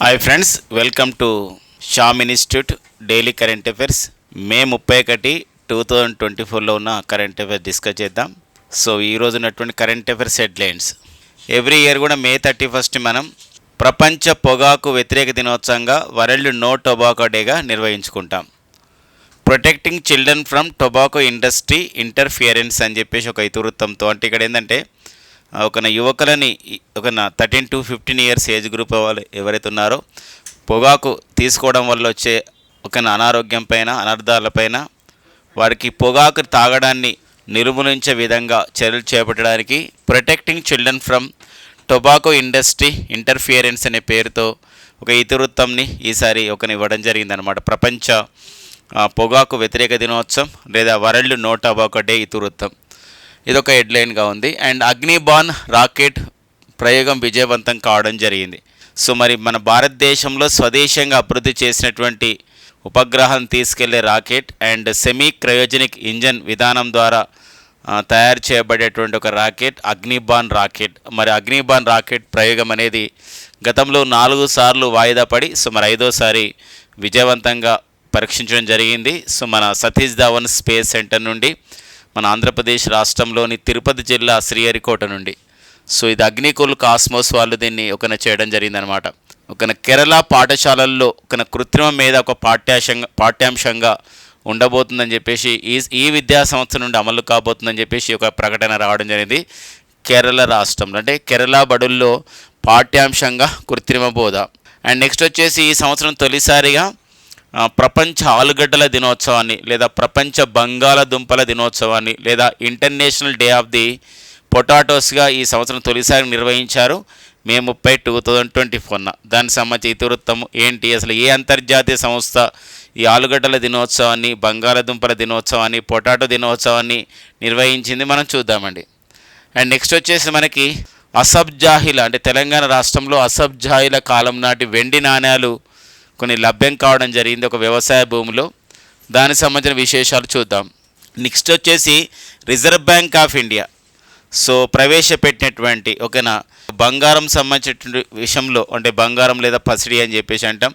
Hi friends, welcome to Sham institute daily current affairs. May 31, 2024లో ఉన్న current affairs discuss చేద్దాం. So ఈరోజు ఉన్నటువంటి current affairs headlines. Every year కూడా మే 31 మనం ప్రపంచ పొగాకు వ్యతిరేక దినోత్సవంగా వరల్డ్ నో టొబాకో డేగా నిర్వహించుకుంటాం. Protecting children from tobacco industry interference అని చెప్పేసి ఒక ఇతివృత్తంతో, అంటే ఇక్కడ ఏంటంటే ఒక యువకులని 13 to 15 ఇయర్స్ ఏజ్ గ్రూప్ వాళ్ళు ఎవరైతే ఉన్నారో పొగాకు తీసుకోవడం వల్ల వచ్చే అనారోగ్యం పైన, అనర్థాలపైన, వారికి పొగాకు తాగడాన్ని నిర్మూలించే విధంగా చర్యలు చేపట్టడానికి protecting children from tobacco industry interference అనే పేరుతో ఒక ఇతివృత్తంని ఈసారి ఇవ్వడం జరిగిందనమాట. ప్రపంచ పొగాకు వ్యతిరేక దినోత్సవం లేదా వరల్డ్ నో టొబాకో డే ఇతివృత్తం. ఇదొక హెడ్లైన్గా ఉంది. అండ్ అగ్నిబాన్ రాకెట్ ప్రయోగం విజయవంతం కావడం జరిగింది. సో మరి మన భారతదేశంలో స్వదేశంగా అభివృద్ధి చేసినటువంటి ఉపగ్రహం తీసుకెళ్లే rocket and semi cryogenic engine విధానం ద్వారా తయారు చేయబడేటువంటి ఒక రాకెట్ అగ్నిబాన్ రాకెట్. మరి అగ్నిబాన్ రాకెట్ ప్రయోగం అనేది గతంలో 4 సార్లు వాయిదా పడి సో మరి 5వసారి విజయవంతంగా పరీక్షించడం జరిగింది. సో మన సతీష్ ధావన్ స్పేస్ సెంటర్ నుండి, మన ఆంధ్రప్రదేశ్ రాష్ట్రంలోని తిరుపతి జిల్లా శ్రీహరికోట నుండి. సో ఇది అగ్నికుల్ కాస్మోస్ వాళ్ళు దీన్ని చేయడం జరిగిందనమాట. కేరళ పాఠశాలల్లో కృత్రిమ మీద ఒక పాఠ్యాంశంగా ఉండబోతుందని చెప్పేసి ఈ విద్యా సంవత్సరం నుండి అమలు కాబోతుందని చెప్పేసి ఒక ప్రకటన రావడం జరిగింది కేరళ రాష్ట్రంలో. అంటే కేరళ బడుల్లో పాఠ్యాంశంగా కృత్రిమ బోధ. అండ్ నెక్స్ట్ వచ్చేసి ఈ సంవత్సరం తొలిసారిగా ప్రపంచ ఆలుగడ్డల దినోత్సవాన్ని లేదా ప్రపంచ బంగాళదుంపల దినోత్సవాన్ని లేదా ఇంటర్నేషనల్ డే ఆఫ్ ది పొటాటోస్గా ఈ సంవత్సరం తొలిసారి నిర్వహించారు మే 30, 2024. దానికి సంబంధించి ఇతివృత్తం ఏంటి, అసలు ఏ అంతర్జాతీయ సంస్థ ఈ ఆలుగడ్డల దినోత్సవాన్ని, బంగాళదుంపల దినోత్సవాన్ని, పొటాటో దినోత్సవాన్ని నిర్వహించింది మనం చూద్దామండి. అండ్ నెక్స్ట్ వచ్చేసి మనకి అసఫ్ జాహీల, అంటే తెలంగాణ రాష్ట్రంలో అసఫ్ జాహీల కాలం నాటి వెండి నాణ్యాలు కొన్ని లభ్యం కావడం జరిగింది ఒక వ్యవసాయ భూమిలో. దానికి సంబంధించిన విశేషాలు చూద్దాం. నెక్స్ట్ వచ్చేసి reserve bank of India so ప్రవేశపెట్టినటువంటి బంగారం సంబంధించిన విషయంలో, అంటే బంగారం లేదా పసిడి అని చెప్పేసి అంటాం,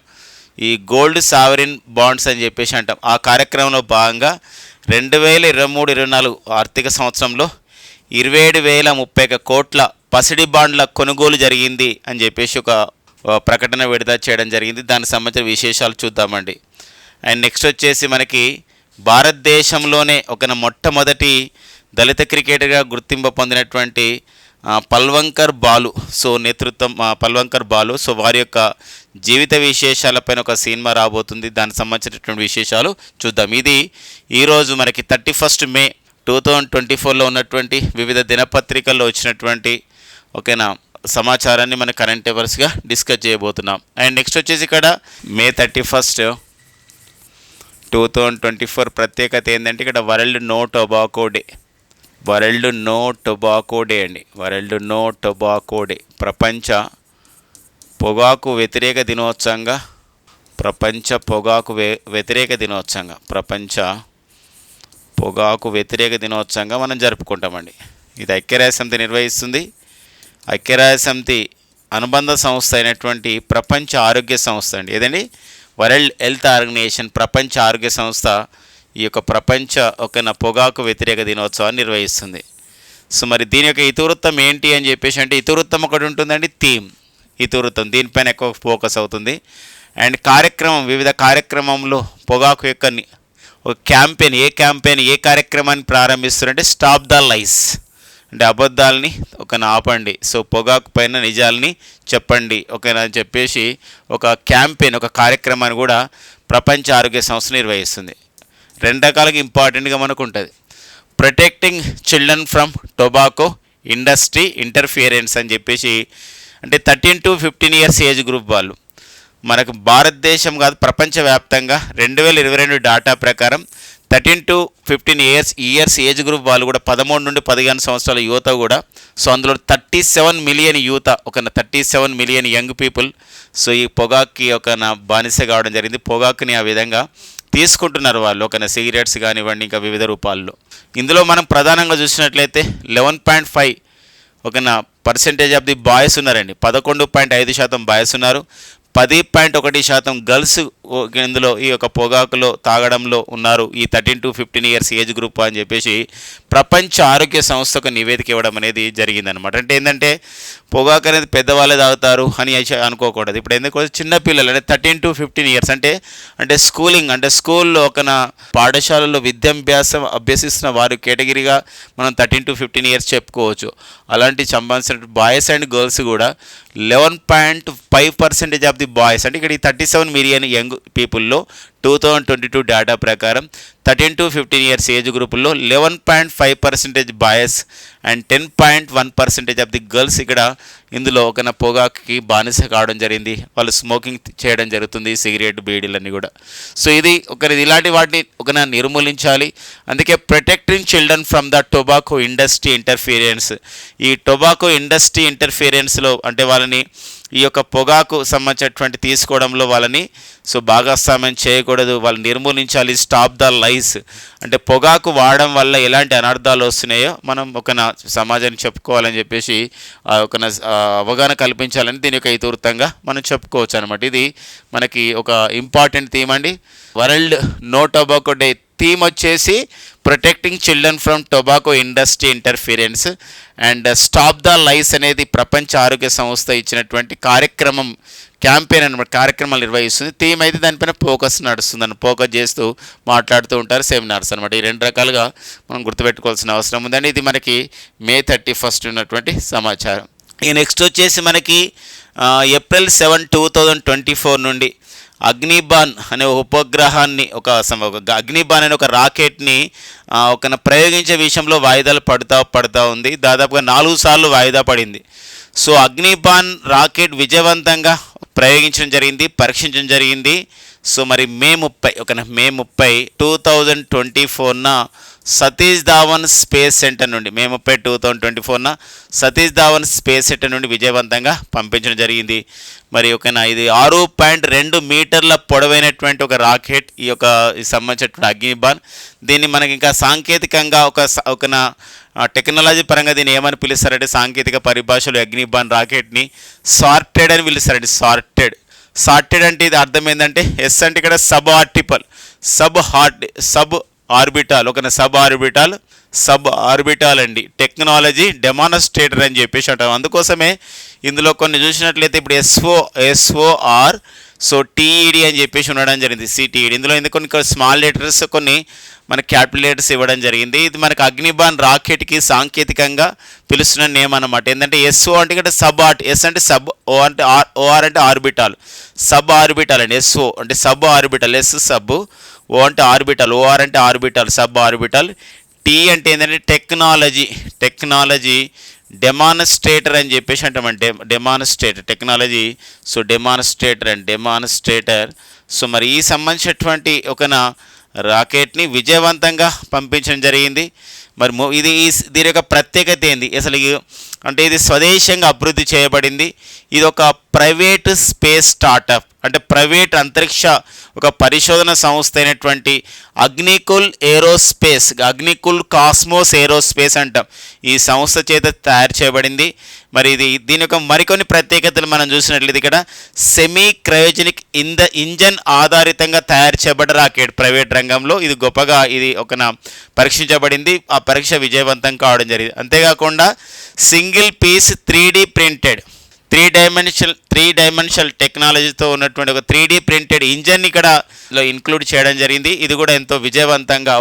ఈ గోల్డ్ సావరిన్ బాండ్స్ అని చెప్పేసి అంటాం. ఆ కార్యక్రమంలో భాగంగా 2023-24 ఆర్థిక సంవత్సరంలో 27,031 కోట్ల పసిడి బాండ్ల కొనుగోలు జరిగింది అని చెప్పేసి ఒక ప్రకటన విడుదల చేయడం జరిగింది. దానికి సంబంధించిన విశేషాలు చూద్దామండి. అండ్ నెక్స్ట్ వచ్చేసి మనకి భారతదేశంలోనే మొట్టమొదటి దళిత క్రికెటర్గా గుర్తింపు పొందినటువంటి పల్వంకర్ బాలు సో నేతృత్వం పల్వంకర్ బాలు సో వారి యొక్క జీవిత విశేషాలపైన ఒక సినిమా రాబోతుంది. దానికి సంబంధించినటువంటి విశేషాలు చూద్దాం. ఇది ఈరోజు మనకి 31 మే 2024లో ఉన్నటువంటి వివిధ దినపత్రికల్లో వచ్చినటువంటి సమాచారాన్ని మన కరెంట్ అఫైర్స్గా డిస్కస్ చేయబోతున్నాం. అండ్ నెక్స్ట్ వచ్చేసి ఇక్కడ మే 31, 2024 ప్రత్యేకత ఏంటంటే ఇక్కడ world no tobacco day. World no tobacco day అండి. వరల్డ్ నో టొబాకో డే ప్రపంచ పొగాకు వ్యతిరేక దినోత్సవంగా, ప్రపంచ పొగాకు వ్యతిరేక దినోత్సవంగా, ప్రపంచ పొగాకు వ్యతిరేక దినోత్సవంగా మనం జరుపుకుంటామండి. ఇది ఐక్యరాజ్యసమితి నిర్వహిస్తుంది. ఐక్యరాజ్యసమితి అనుబంధ సంస్థ అయినటువంటి ప్రపంచ ఆరోగ్య సంస్థ అండి. ఏదండి వరల్డ్ హెల్త్ ఆర్గనైజేషన్, ప్రపంచ ఆరోగ్య సంస్థ ఈ ప్రపంచ పొగాకు వ్యతిరేక దినోత్సవాన్ని నిర్వహిస్తుంది. సో మరి దీని యొక్క ఇతివృత్తం ఏంటి అని చెప్పేసి అంటే ఇతివృత్తం ఒకటి ఉంటుందండి, థీమ్ ఇతివృత్తం, దీనిపైన ఎక్కువ ఫోకస్ అవుతుంది. అండ్ కార్యక్రమం, వివిధ కార్యక్రమంలో పొగాకు యొక్క ఒక క్యాంపెయిన్, ఏ కార్యక్రమాన్ని ప్రారంభిస్తారంటే స్టాప్ ద లైస్, అంటే అబద్ధాలని ఆపండి, సో పొగాకు పైన నిజాలని చెప్పండి అని చెప్పేసి ఒక క్యాంపెయిన్, ఒక కార్యక్రమాన్ని కూడా ప్రపంచ ఆరోగ్య సంస్థ నిర్వహిస్తుంది. 2 రకాలుగా ఇంపార్టెంట్గా మనకు ఉంటుంది. Protecting children from tobacco industry interference అని చెప్పేసి, అంటే 13 to 15 ఇయర్స్ ఏజ్ గ్రూప్ వాళ్ళు మనకు భారతదేశం కాదు ప్రపంచవ్యాప్తంగా 2022 డేటా ప్రకారం 13 to 15 ఇయర్స్ ఏజ్ గ్రూప్ వాళ్ళు కూడా 13 నుండి 15 సంవత్సరాల యువత కూడా, సో అందులో 37 మిలియన్ యువత, 37 మిలియన్ యంగ్ పీపుల్ సో ఈ పొగాకి బానిస కావడం జరిగింది. పొగాకుని ఆ విధంగా తీసుకుంటున్నారు వాళ్ళు, సిగరెట్స్ కానివ్వండి, ఇంకా వివిధ రూపాల్లో. ఇందులో మనం ప్రధానంగా చూసినట్లయితే 11.5 పర్సెంటేజ్ ఆఫ్ ది బాయ్స్ ఉన్నారండి. 11.5% బాయ్స్ ఉన్నారు. 10.1% గర్ల్స్ ఇందులో ఈ యొక్క పొగాకులో తాగడంలో ఉన్నారు, ఈ 13 to 15 ఇయర్స్ ఏజ్ గ్రూప్ అని చెప్పేసి ప్రపంచ ఆరోగ్య సంస్థ ఒక నివేదిక ఇవ్వడం అనేది జరిగిందనమాట. అంటే ఏంటంటే పొగాకు అనేది పెద్దవాళ్ళే తాగుతారు అని అనుకోకూడదు. ఇప్పుడు ఎందుకు చిన్నపిల్లలు అంటే 13 to 15 ఇయర్స్ అంటే స్కూలింగ్ అంటే స్కూల్లో ఒక పాఠశాలలో విద్యాభ్యాసం అభ్యసిస్తున్న వారు కేటగిరీగా మనం 13 to 15 ఇయర్స్ చెప్పుకోవచ్చు. అలాంటి సంబంధించిన బాయ్స్ అండ్ గర్ల్స్ కూడా 11.5% ఆఫ్ ది బాయ్స్, అంటే ఇక్కడ ఈ 37 మిలియన్ యంగ్ పీపుల్లో 2022 డేటా ప్రకారం 13 to 15 ఇయర్స్ ఏజ్ గ్రూపుల్లో 11.5% boys and 10.1% of the girls ఇక్కడ ఇందులో ఒక పొగాకుకి బానిస కావడం జరిగింది. వాళ్ళు స్మోకింగ్ చేయడం జరుగుతుంది, సిగరెట్ బీడీలన్నీ కూడా. సో ఇది ఇలాంటి వాటిని నిర్మూలించాలి. అందుకే protecting children from the tobacco industry interference, ఈ టొబాకో ఇండస్ట్రీ ఇంటర్ఫీరెన్స్లో అంటే వాళ్ళని ఈ యొక్క పొగాకు సంబంధించినటువంటి తీసుకోవడంలో వాళ్ళని భాగస్వామ్యం చేయకూడదు, వాళ్ళని నిర్మూలించాలి. స్టాప్ ద లైస్, అంటే పొగాకు వాడడం వల్ల ఎలాంటి అనర్థాలు వస్తున్నాయో మనం సమాజానికి చెప్పుకోవాలని చెప్పేసి అవగాహన కల్పించాలని దీని యొక్క ఇతివృత్తంగా మనం చెప్పుకోవచ్చు అనమాట. ఇది మనకి ఒక ఇంపార్టెంట్ థీమ్ అండి. World no tobacco day theme వచ్చేసి protecting children from tobacco industry interference and stop the lies అనేది ప్రపంచ ఆరోగ్య సంస్థ ఇచ్చినటువంటి క్యాంపెయిన్ అనమాట. కార్యక్రమాలు నిర్వహిస్తుంది. థీమ్ అయితే దానిపైన ఫోకస్ నడుస్తుందని ఫోకస్ చేస్తూ మాట్లాడుతూ ఉంటారు, సెమినార్స్ అనమాట. ఈ రెండు రకాలుగా మనం గుర్తుపెట్టుకోవాల్సిన అవసరం ఉందండి. ఇది మనకి May 31 ఉన్నటువంటి సమాచారం. ఈ నెక్స్ట్ వచ్చేసి మనకి April 7, 2024 నుండి అగ్నిబాన్ అనే ఉపగ్రహాన్ని అగ్నిబాన్ అనే ఒక రాకెట్ని ప్రయోగించే విషయంలో వాయిదాలు పడుతూ ఉంది. దాదాపుగా 4 సార్లు వాయిదా పడింది. సో అగ్నిబాన్ రాకెట్ విజయవంతంగా ప్రయోగించడం జరిగింది, పరీక్షించడం జరిగింది. సో మరి May 30, 2024న సతీష్ ధావన్ స్పేస్ సెంటర్ నుండి May 30, 2024న సతీష్ ధావన్ స్పేస్ సెంటర్ నుండి విజయవంతంగా పంపించడం జరిగింది. మరి ఇది 6.2 మీటర్ల పొడవైనటువంటి ఒక రాకెట్ ఈ సంబంధించినటువంటి అగ్నిబాన్. దీన్ని మనకి ఇంకా సాంకేతికంగా టెక్నాలజీ పరంగా దీన్ని ఏమని పిలుస్తారంటే సాంకేతిక పరిభాషలో అగ్నిబాన్ రాకెట్ని సార్టెడ్ అని పిలుస్తారండి. సార్టెడ్ అంటే ఇది అర్థం ఏంటంటే ఎస్ అంటే ఇక్కడ సబ్ ఆర్బిటాల్ అండి టెక్నాలజీ డెమాన్స్ట్రేటర్ అని చెప్పేసి అంటాం. అందుకోసమే ఇందులో కొన్ని చూసినట్లయితే ఇప్పుడు SOR TED అని చెప్పేసి ఉండడం జరిగింది, CTED. ఇందులో కొన్ని స్మాల్ లెటర్స్ కొన్ని మన క్యాపిటల్ లెటర్స్ ఇవ్వడం జరిగింది. ఇది మనకు అగ్నిబాన్ రాకెట్కి సాంకేతికంగా పిలుస్తున్న నేమ్ అన్నమాట. ఏంటంటే SO అంటే ఇక్కడ S అంటే సబ్, OR అంటే ఆర్బిటాల్, సబ్ ఆర్బిటాల్ అండి. SO అంటే sub orbital, S sub, O అంటే ఆర్బిటాల్, OR అంటే ఆర్బిటాల్, సబ్ ఆర్బిటాల్. T అంటే ఏంటంటే టెక్నాలజీ డెమాన్స్ట్రేటర్ అని చెప్పేసి అంటామంటే డెమాన్స్ట్రేటర్ టెక్నాలజీ. డెమాన్స్ట్రేటర్. సో మరి ఈ సంబంధించినటువంటి రాకెట్ని విజయవంతంగా పంపించడం జరిగింది. మరి దీని యొక్క ప్రత్యేకత ఏంది అసలు అంటే ఇది స్వదేశంగా అభివృద్ధి చేయబడింది. ఇది ఒక ప్రైవేట్ స్పేస్ స్టార్టప్, అంటే ప్రైవేట్ అంతరిక్ష పరిశోధన సంస్థ అయినటువంటి అగ్నికుల్ కాస్మోస్ ఏరోస్పేస్ అంటాం. ఈ సంస్థ చేత తయారు చేయబడింది. మరి దీని యొక్క మరికొన్ని ప్రత్యేకతలు మనం చూసినట్లయితే ఇక్కడ సెమీ క్రయోజెనిక్ ఇంజన్ ఆధారితంగా తయారు చేయబడ్డ రాకెట్ ప్రైవేట్ రంగంలో ఇది గొప్పగా పరీక్షించబడింది. ఆ పరీక్ష విజయవంతం కావడం జరిగింది. అంతేకాకుండా single piece 3D printed 3 dimensional టెక్నాలజీతో ఉన్నటువంటి 3D ప్రింటెడ్ ఇంజన్ ఇక్కడ ఇంక్లూడ్ చేయడం జరిగింది. ఇది కూడా ఎంతో విజయవంతంగా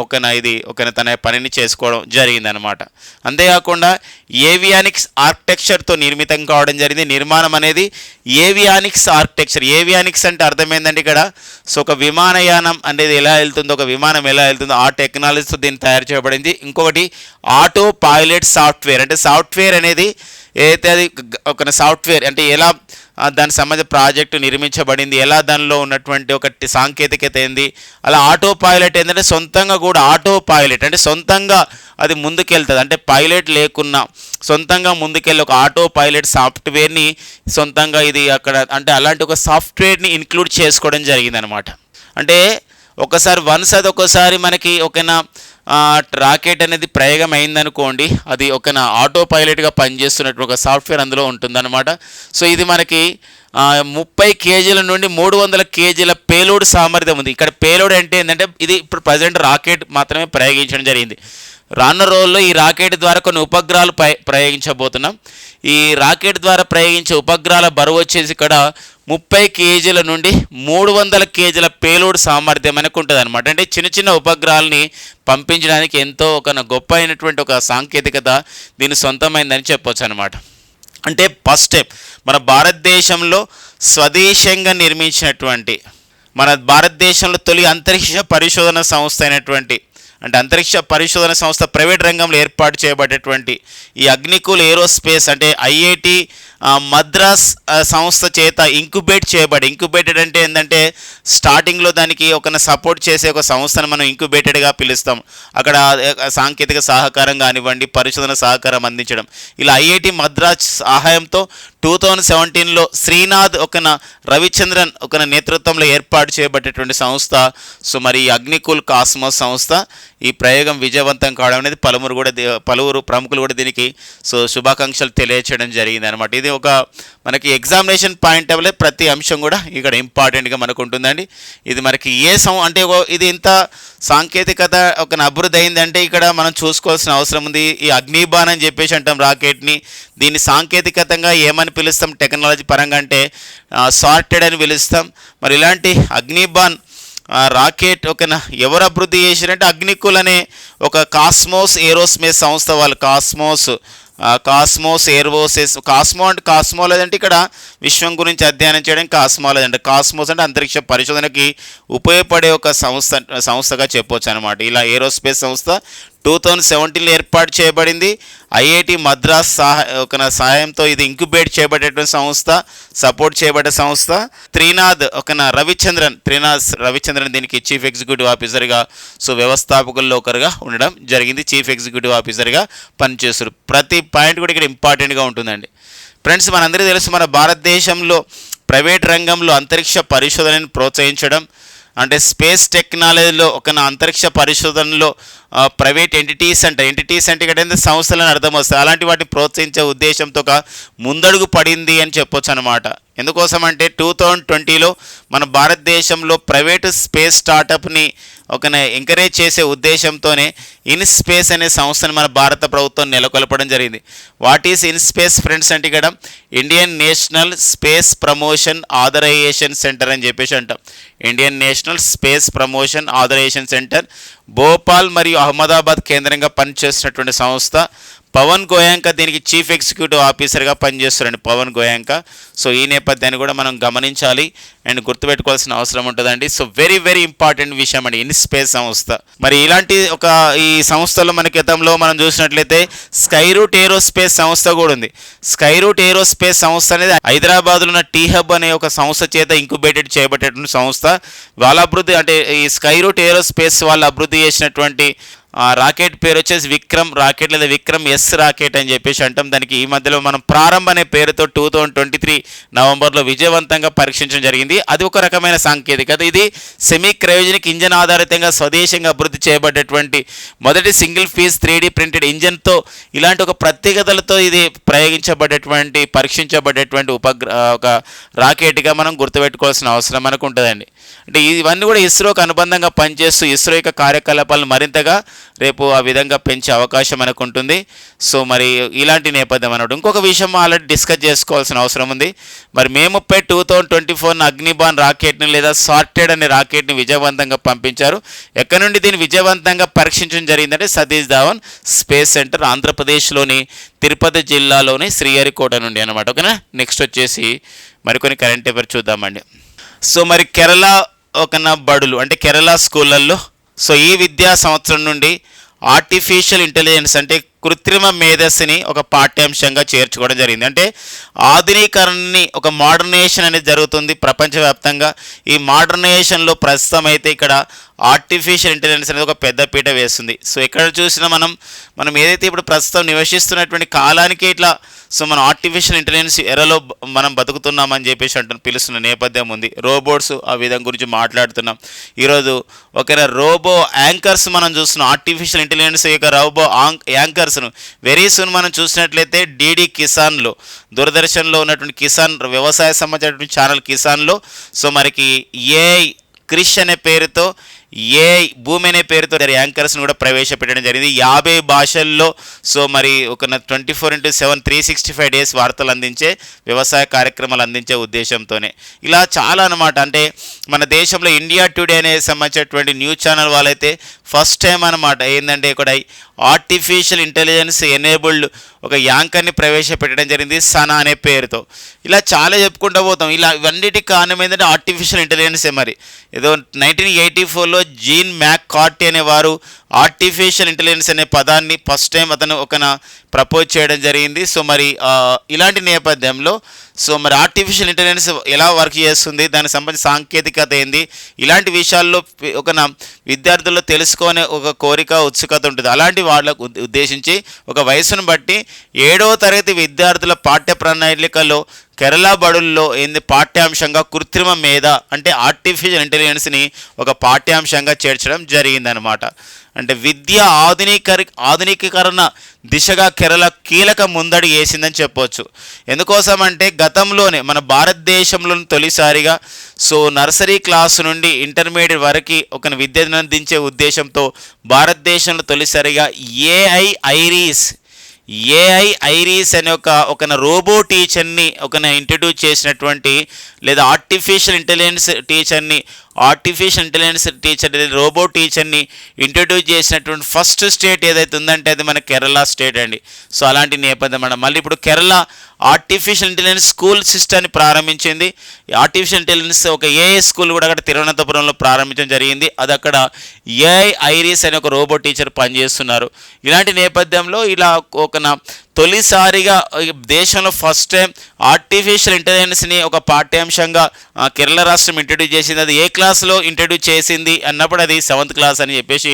తన పనిని చేసుకోవడం జరిగింది అనమాట. అంతేకాకుండా ఏవియానిక్స్ ఆర్కిటెక్చర్తో నిర్మితం కావడం జరిగింది. నిర్మాణం అనేది ఏవియానిక్స్ ఆర్కిటెక్చర్. ఏవియానిక్స్ అంటే అర్థమైందండి ఇక్కడ. సో విమానయానం అనేది ఎలా వెళ్తుందో, విమానం ఎలా వెళ్తుందో ఆ టెక్నాలజీతో దీన్ని తయారు చేయబడింది. ఇంకొకటి ఆటో పైలట్ సాఫ్ట్వేర్, అంటే సాఫ్ట్వేర్ అనేది ఏదైతే అది సాఫ్ట్వేర్ అంటే ఎలా దానికి సంబంధించిన ప్రాజెక్టు నిర్మించబడింది, ఎలా దానిలో ఉన్నటువంటి సాంకేతికత ఏంది. అలా ఆటో పైలట్ ఏంటంటే సొంతంగా కూడా ఆటో పైలట్ అంటే సొంతంగా అది ముందుకెళ్తుంది, అంటే పైలట్ లేకున్నా సొంతంగా ముందుకెళ్ళి ఆటో పైలట్ సాఫ్ట్వేర్ని సొంతంగా ఇది అంటే అలాంటి సాఫ్ట్వేర్ని ఇంక్లూడ్ చేసుకోవడం జరిగిందనమాట. అంటే ఒక్కసారి మనకి రాకెట్ అనేది ప్రయోగం అయిందనుకోండి, అది ఆటో పైలట్గా పనిచేస్తున్నట్టు సాఫ్ట్వేర్ అందులో ఉంటుందన్నమాట. సో ఇది మనకి 30 కేజీల నుండి 300 కేజీల పేలోడ్ సామర్థ్యం ఉంది. ఇక్కడ పేలోడ్ అంటే ఏంటంటే ఇది ఇప్పుడు ప్రజెంట్ రాకెట్ మాత్రమే ప్రయోగించడం జరిగింది. రానున్న రోజుల్లో ఈ రాకెట్ ద్వారా కొన్ని ఉపగ్రహాలు ప్రయోగించబోతున్నాం. ఈ రాకెట్ ద్వారా ప్రయోగించే ఉపగ్రహాల బరువు వచ్చేసి ఇక్కడ 30 కేజీల నుండి 300 కేజీల పేలోడ్ సామర్థ్యం అనేది ఉంటుంది అనమాట. అంటే చిన్న చిన్న ఉపగ్రహాలని పంపించడానికి ఎంతో ఒక గొప్ప అయినటువంటి ఒక సాంకేతికత దీని సొంతమైందని చెప్పొచ్చు అనమాట. అంటే ఫస్ట్ టైం మన భారతదేశంలో స్వదేశంగా నిర్మించినటువంటి మన భారతదేశంలో తొలి అంతరిక్ష పరిశోధన సంస్థ అయినటువంటి అంటే అంతరిక్ష పరిశోధన సంస్థ ప్రైవేట్ రంగంలో ఏర్పాటు చేయబడేటువంటి ఈ అగ్నికుల్ ఏరోస్పేస్ అంటే ఐఐటి మద్రాస్ సంస్థ చేత ఇంక్యుబేటెడ్ అంటే ఏంటంటే స్టార్టింగ్లో దానికి ఒక సపోర్ట్ చేసే ఒక సంస్థను మనం ఇంక్యుబేటెడ్గా పిలుస్తాం. అక్కడ సాంకేతిక సహకారం కానివ్వండి, పరిశోధన సహకారం అందించడం, ఇలా ఐఐటి మద్రాస్ సహాయంతో 2017లో శ్రీనాథ్ రవిచంద్రన్ నేతృత్వంలో ఏర్పాటు చేయబడేటువంటి సంస్థ. సో మరి ఈ అగ్నికుల్ కాస్మోస్ సంస్థ ఈ ప్రయోగం విజయవంతం కావడం అనేది పలువురు ప్రముఖులు కూడా దీనికి శుభాకాంక్షలు తెలియచేయడం జరిగింది అనమాట. ఇది ఒక మనకి ఎగ్జామినేషన్ పాయింట్ ఆఫ్ వ్యూ ప్రతి అంశం కూడా ఇక్కడ ఇంపార్టెంట్గా మనకు ఉంటుందండి. ఇది మనకి అంటే ఇది ఇంత సాంకేతికత అభివృద్ధి అయిందంటే ఇక్కడ మనం చూసుకోవాల్సిన అవసరం ఉంది. ఈ అగ్నిబాన్ అని చెప్పేసి అంటాం రాకెట్ని. దీన్ని సాంకేతికతంగా ఏమని పిలుస్తాం టెక్నాలజీ పరంగా అంటే సార్టెడ్ అని పిలుస్తాం. మరి ఇలాంటి అగ్నిబాన్ రాకెట్ ఎవరు అభివృద్ధి చేశారంటే అగ్నికుల్ అనే ఒక కాస్మోస్ ఏరోస్పేస్ సంస్థ వాళ్ళు. కాస్మోస్ ఏరోస్పేస్ కాస్మోలజీ అంటే ఇక్కడ విశ్వం గురించి అధ్యయనం చేయడం కాస్మోలజీ అంటే కాస్మోస్ అంటే అంతరిక్ష పరిశోధనకి ఉపయోగపడే ఒక సంస్థగా చెప్పొచ్చు అనమాట. ఇలా ఏరోస్పేస్ సంస్థ 2017లో ఏర్పాటు చేయబడింది. ఐఐటి మద్రాస్ సహాయంతో ఇది ఇంక్యుబేట్ చేయబడేటువంటి సంస్థ, సపోర్ట్ చేయబడ్డ సంస్థ. శ్రీనాథ్ రవిచంద్రన్ దీనికి చీఫ్ ఎగ్జిక్యూటివ్ ఆఫీసర్గా వ్యవస్థాపకుల్లో ఒకరుగా ఉండడం జరిగింది. చీఫ్ ఎగ్జిక్యూటివ్ ఆఫీసర్గా పనిచేస్తారు. ప్రతి పాయింట్ కూడా ఇక్కడ ఇంపార్టెంట్గా ఉంటుందండి. ఫ్రెండ్స్, మనందరికీ తెలుసు మన భారతదేశంలో ప్రైవేట్ రంగంలో అంతరిక్ష పరిశోధనను ప్రోత్సహించడం అంటే స్పేస్ టెక్నాలజీలో అంతరిక్ష పరిశోధనలో ప్రైవేట్ ఎంటిటీస్ అంటే ఇక్కడ సంస్థలను అర్థం వస్తాయి. అలాంటి వాటిని ప్రోత్సహించే ఉద్దేశంతో ఒక ముందడుగు పడింది అని చెప్పొచ్చు అనమాట. ఎందుకోసం అంటే 2020లో మన భారతదేశంలో ప్రైవేటు స్పేస్ స్టార్టప్ని ఎంకరేజ్ చేసే ఉద్దేశంతోనే ఇన్స్పేస్ అనే సంస్థను మన భారత ప్రభుత్వం నెలకొల్పడం జరిగింది. వాట్ ఈస్ ఇన్స్పేస్ ఫ్రెండ్స్ అంటే ఇక్కడ Indian National Space Promotion Authorization Centre అని చెప్పేసి అంటాం. Indian National Space Promotion Authorization Centre Bhopal మరియు అహ్మదాబాద్ కేంద్రంగా పనిచేస్తున్నటువంటి సంస్థ. పవన్ గోయాంక దీనికి చీఫ్ ఎగ్జిక్యూటివ్ ఆఫీసర్గా పనిచేస్తారండి పవన్ గోయాంక. సో ఈ నేపథ్యాన్ని కూడా మనం గమనించాలి అండ్ గుర్తుపెట్టుకోవాల్సిన అవసరం ఉంటుందండి. సో వెరీ వెరీ ఇంపార్టెంట్ విషయం అండి ఇన్స్పేస్ సంస్థ. మరి ఇలాంటి ఈ సంస్థలో మన గతంలో మనం చూసినట్లయితే స్కైరూట్ ఏరోస్పేస్ సంస్థ కూడా ఉంది. స్కైరూట్ ఏరోస్పేస్ సంస్థ అనేది హైదరాబాద్లో ఉన్న టీ హబ్ అనే ఒక సంస్థ చేత ఇంక్యుబేటెడ్ చేయబడేటువంటి సంస్థ. వాళ్ళ అభివృద్ధి అంటే ఈ స్కైరూట్ ఏరోస్పేస్ వాళ్ళు అభివృద్ధి చేసినటువంటి రాకెట్ పేరు వచ్చేసి విక్రమ్ రాకెట్ లేదా విక్రమ్ ఎస్ రాకెట్ అని చెప్పేసి అంటాం. దానికి ఈ మధ్యలో మనం ప్రారంభ అనే పేరుతో 2023 నవంబర్లో విజయవంతంగా పరీక్షించడం జరిగింది. అది ఒక రకమైన సాంకేతికత. ఇది సెమీ క్రయోజనిక్ ఇంజన్ ఆధారితంగా స్వదేశంగా అభివృద్ధి చేయబడ్డటువంటి మొదటి సింగిల్ ఫీజ్ 3D ప్రింటెడ్ ఇంజన్తో ఇలాంటి ఒక ప్రత్యేకతలతో ఇది పరీక్షించబడేటువంటి ఒక రాకెట్గా మనం గుర్తుపెట్టుకోవాల్సిన అవసరం మనకు ఉంటుందండి. అంటే ఇవన్నీ కూడా ఇస్రోకి అనుబంధంగా పనిచేస్తూ ఇస్రో యొక్క కార్యకలాపాలను మరింతగా రేపు ఆ విధంగా పెంచే అవకాశం మనకు ఉంటుంది. సో మరి ఇలాంటి నేపథ్యం అన్నట్టు ఇంకొక విషయం ఆల్రెడీ డిస్కస్ చేసుకోవాల్సిన అవసరం ఉంది. మరి మే 30, 2024 అగ్నిబాన్ రాకెట్ని లేదా సార్టెడ్ అనే రాకెట్ని విజయవంతంగా పంపించారు. ఎక్కడి నుండి దీన్ని విజయవంతంగా పరీక్షించడం జరిగిందంటే సతీష్ ధావన్ స్పేస్ సెంటర్ ఆంధ్రప్రదేశ్లోని తిరుపతి జిల్లాలోని శ్రీహరికోట నుండి అనమాట. ఓకేనా. నెక్స్ట్ వచ్చేసి మరికొన్ని కరెంట్ అఫైర్ చూద్దామండి. సో మరి కేరళ బడులు అంటే కేరళ స్కూళ్ళల్లో సో ఈ విద్యా సంవత్సరం నుండి ఆర్టిఫిషియల్ ఇంటెలిజెన్స్ అంటే కృత్రిమ మేధస్సుని ఒక పాఠ్యాంశంగా చేర్చుకోవడం జరిగింది. అంటే ఆధునీకరణని ఒక మోడర్నైజేషన్ అనేది జరుగుతుంది ప్రపంచవ్యాప్తంగా. ఈ మోడర్నైజేషన్లో ప్రస్తుతం అయితే ఇక్కడ ఆర్టిఫిషియల్ ఇంటెలిజెన్స్ అనేది ఒక పెద్ద పీట వేస్తుంది. సో ఎక్కడ చూసినా మనం ఏదైతే ఇప్పుడు ప్రస్తుతం నివసిస్తున్నటువంటి కాలానికి ఇట్లా సో మనం ఆర్టిఫిషియల్ ఇంటెలిజెన్స్ ఎరలో మనం బతుకుతున్నామని చెప్పేసి పిలుస్తున్న నేపథ్యం ఉంది. రోబోట్స్ ఆ విధంగా గురించి మాట్లాడుతున్నాం. ఈరోజు రోబో యాంకర్స్ మనం చూస్తున్నాం. ఆర్టిఫిషియల్ ఇంటెలిజెన్స్ యొక్క రోబో యాంకర్స్ యాంకర్స్ను వెరీ సూన్ మనం చూసినట్లయితే డిడి కిసాన్లో, దూరదర్శన్లో ఉన్నటువంటి కిసాన్ వ్యవసాయ సంబంధించినటువంటి ఛానల్ కిసాన్లో సో మనకి ఏఐ క్రిష్ అనే పేరుతో ఏఐ భూమి అనే పేరుతో యాంకర్స్ని కూడా ప్రవేశపెట్టడం జరిగింది. 50 భాషల్లో సో మరి ఒక 24/7 365 డేస్ వార్తలు అందించే వ్యవసాయ కార్యక్రమాలు అందించే ఉద్దేశంతోనే ఇలా చాలా అనమాట. అంటే మన దేశంలో ఇండియా టుడే అనే సంబంధించినటువంటి న్యూస్ ఛానల్ వాళ్ళైతే ఫస్ట్ టైం అనమాట ఏంటంటే ఇక్కడ ఆర్టిఫిషియల్ ఇంటెలిజెన్స్ ఎనేబుల్డ్ ఒక యాంకర్ని ప్రవేశపెట్టడం జరిగింది, సనా అనే పేరుతో. ఇలా చాలా చెప్పుకుంటూ పోతాం. ఇలా ఇవన్నిటికి కారణం ఏంటంటే ఆర్టిఫిషియల్ ఇంటెలిజెన్సే. మరి ఏదో 1984లో జీన్ మ్యాక్ కార్టీ అనేవారు ఆర్టిఫిషియల్ ఇంటెలిజెన్స్ అనే పదాన్ని ఫస్ట్ టైం అతను ప్రపోజ్ చేయడం జరిగింది. సో మరి ఇలాంటి నేపథ్యంలో సో మరి ఆర్టిఫిషియల్ ఇంటెలిజెన్స్ ఎలా వర్క్ చేస్తుంది, దానికి సంబంధించిన సాంకేతికత ఏంది, ఇలాంటి విషయాల్లో విద్యార్థుల్లో తెలుసుకునే ఒక కోరిక ఉత్సుకత ఉంటుంది. అలాంటి వాళ్ళకు ఉద్దేశించి ఒక వయసును బట్టి 7వ తరగతి విద్యార్థుల పాఠ్య ప్రణాళికలో కేరళ బడుల్లో పాఠ్యాంశంగా కృత్రిమ మేధ అంటే ఆర్టిఫిషియల్ ఇంటెలిజెన్స్ని ఒక పాఠ్యాంశంగా చేర్చడం జరిగిందనమాట. అంటే విద్య ఆధునికీకరణ దిశగా కేరళ కీలక ముందడి వేసిందని చెప్పవచ్చు. ఎందుకోసం అంటే గతంలోనే మన భారతదేశంలో తొలిసారిగా సో నర్సరీ క్లాస్ నుండి ఇంటర్మీడియట్ వరకు ఒక విద్యను అందించే ఉద్దేశంతో భారతదేశంలో తొలిసారిగా ఏఐ ఐరీస్ అనే ఒక రోబో టీచర్ని ఇంట్రడ్యూస్ చేసినటువంటి లేదా ఆర్టిఫిషియల్ ఇంటెలిజెన్స్ టీచర్ రోబో టీచర్ని ఇంట్రడ్యూస్ చేసినటువంటి ఫస్ట్ స్టేట్ ఏదైతే ఉందంటే అది మన కేరళ స్టేట్ అండి. సో అలాంటి నేపథ్యం అన్న మళ్ళీ ఇప్పుడు కేరళ ఆర్టిఫిషియల్ ఇంటెలిజెన్స్ స్కూల్ సిస్టమ్ని ప్రారంభించింది. ఆర్టిఫిషియల్ ఇంటెలిజెన్స్ ఒక ఏఐ స్కూల్ కూడా అక్కడ తిరువనంతపురంలో ప్రారంభించడం జరిగింది. అది అక్కడ ఏఐ ఐరీస్ అనే ఒక రోబో టీచర్ పనిచేస్తున్నారు. ఇలాంటి నేపథ్యంలో ఇలా తొలిసారిగా దేశంలో ఫస్ట్ టైం ఆర్టిఫిషియల్ ఇంటెలిజెన్స్ని ఒక పాఠ్యాంశంగా కేరళ రాష్ట్రం ఇంట్రడ్యూస్ చేసింది. అది ఏ క్లాస్లో ఇంట్రడ్యూస్ చేసింది అన్నప్పుడు అది 7th క్లాస్ అని చెప్పేసి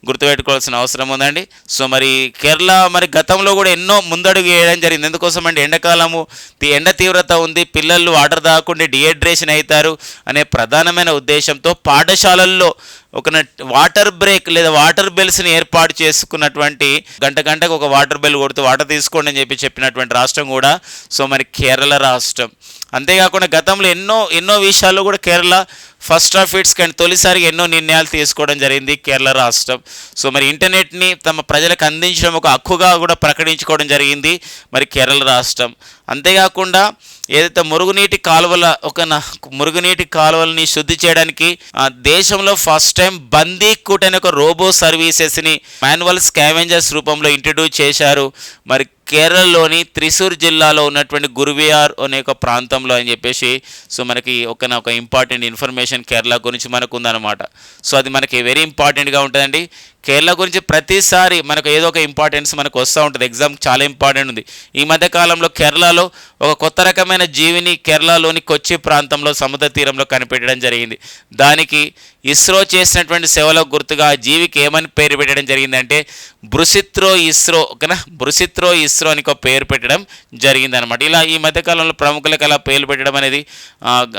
గుర్తుపెట్టుకోవాల్సిన అవసరం ఉందండి. సో మరి కేరళ మరి గతంలో కూడా ఎన్నో ముందడుగు వేయడం జరిగింది. ఎందుకోసం అంటే ఎండాకాలము ఎండ తీవ్రత ఉంది, పిల్లలు వాటర్ తాగకుండా డిహైడ్రేషన్ అవుతారు అనే ప్రధానమైన ఉద్దేశంతో పాఠశాలల్లో వాటర్ బ్రేక్ లేదా వాటర్ బెల్స్ని ఏర్పాటు చేసుకున్నటువంటి గంటకు ఒక వాటర్ బెల్ కొడుతూ వాటర్ తీసుకోండి అని చెప్పినటువంటి రాష్ట్రం కూడా సో మరి కేరళ రాష్ట్రం. అంతేకాకుండా గతంలో ఎన్నో విషయాల్లో కూడా కేరళ ఫస్ట్ ఆఫ్ ఇట్స్ కానీ తొలిసారిగా ఎన్నో నిర్ణయాలు తీసుకోవడం జరిగింది కేరళ రాష్ట్రం. సో మరి ఇంటర్నెట్ని తమ ప్రజలకు అందించడం ఒక హక్కుగా కూడా ప్రకటించుకోవడం జరిగింది మరి కేరళ రాష్ట్రం. అంతేకాకుండా ఏదైతే మురుగునీటి కాలువలని శుద్ధి చేయడానికి దేశంలో ఫస్ట్ టైం బందీకుట్ అనే ఒక రోబో సర్వీసెస్ని మాన్యువల్ స్కావెంజర్స్ రూపంలో ఇంట్రడ్యూస్ చేశారు మరి కేరళలోని త్రిశూర్ జిల్లాలో ఉన్నటువంటి గురువియార్ అనే ఒక ప్రాంతంలో అని చెప్పేసి సో మనకి ఒక ఇంపార్టెంట్ ఇన్ఫర్మేషన్ కేరళ గురించి మనకు ఉందన్నమాట. సో అది మనకి వెరీ ఇంపార్టెంట్గా ఉంటుందండి. కేరళ గురించి ప్రతిసారి మనకు ఏదో ఒక ఇంపార్టెన్స్ మనకు వస్తూ ఉంటుంది. ఎగ్జామ్ చాలా ఇంపార్టెంట్ ఉంది. ఈ మధ్యకాలంలో కేరళలో ఒక కొత్త రకమైన జీవిని కేరళలోని కొచ్చి ప్రాంతంలో సముద్ర తీరంలో కనిపెట్టడం జరిగింది. దానికి ఇస్రో చేసినటువంటి సేవలకు గుర్తుగా ఆ జీవికి ఏమని పేరు పెట్టడం జరిగిందంటే బ్రుసిత్రో ఇస్రో అని ఒక పేరు పెట్టడం జరిగిందనమాట. ఇలా ఈ మధ్యకాలంలో ప్రముఖులకు అలా పేర్లు పెట్టడం అనేది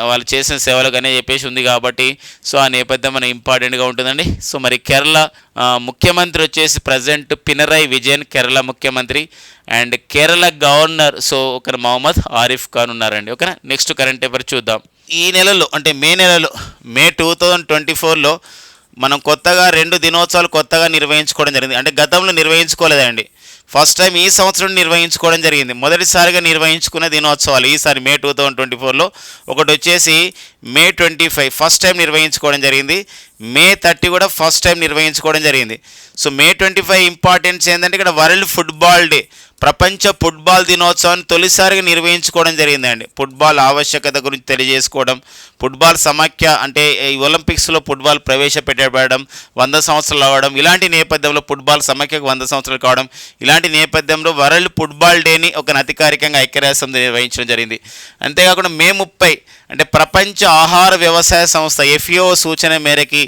వాళ్ళు చేసిన సేవలకు అనే చెప్పేసి ఉంది కాబట్టి సో ఆ నేపథ్యం మన ఇంపార్టెంట్గా ఉంటుందండి. సో మరి కేరళ ముఖ్యమంత్రి వచ్చేసి ప్రజెంట్ పినరై విజయన్ కేరళ ముఖ్యమంత్రి and Kerala governor so Mohammad Arif Khan ఉన్నారండి. ఓకేనా. నెక్స్ట్ కరెంట్ అఫైర్ చూద్దాం. ఈ నెలలో అంటే మే 2024లో మనం కొత్తగా 2 దినోత్సవాలు కొత్తగా నిర్వహించుకోవడం జరిగింది. అంటే గతంలో నిర్వహించుకోలేదండి, ఫస్ట్ టైం ఈ సంవత్సరం నిర్వహించుకోవడం జరిగింది. మొదటిసారిగా నిర్వహించుకున్న దినోత్సవాలు ఈసారి మే 2024లో ఒకటి వచ్చేసి మే 25 ఫస్ట్ టైం నిర్వహించుకోవడం జరిగింది. మే 30 కూడా ఫస్ట్ టైం నిర్వహించుకోవడం జరిగింది. సో మే 25 ఇంపార్టెన్స్ ఏంటంటే ఇక్కడ వరల్డ్ ఫుట్బాల్ డే ప్రపంచ ఫుట్బాల్ దినోత్సవాన్ని తొలిసారిగా నిర్వహించుకోవడం జరిగిందండి. ఫుట్బాల్ ఆవశ్యకత గురించి తెలియజేసుకోవడం, ఫుట్బాల్ సమాఖ్య అంటే ఈ ఒలింపిక్స్లో ఫుట్బాల్ ప్రవేశపెట్టబడడం 100 సంవత్సరాలు అవ్వడం, ఇలాంటి నేపథ్యంలో ఫుట్బాల్ సమాఖ్యకు 100 సంవత్సరాలు కావడం, ఇలాంటి నేపథ్యంలో వరల్డ్ ఫుట్బాల్ డేని అధికారికంగా ఐక్యరాజ్య సమితి నిర్వహించడం జరిగింది. అంతేకాకుండా మే 30 అంటే ప్రపంచ ఆహార వ్యవసాయ సంస్థ FAO సూచన మేరకి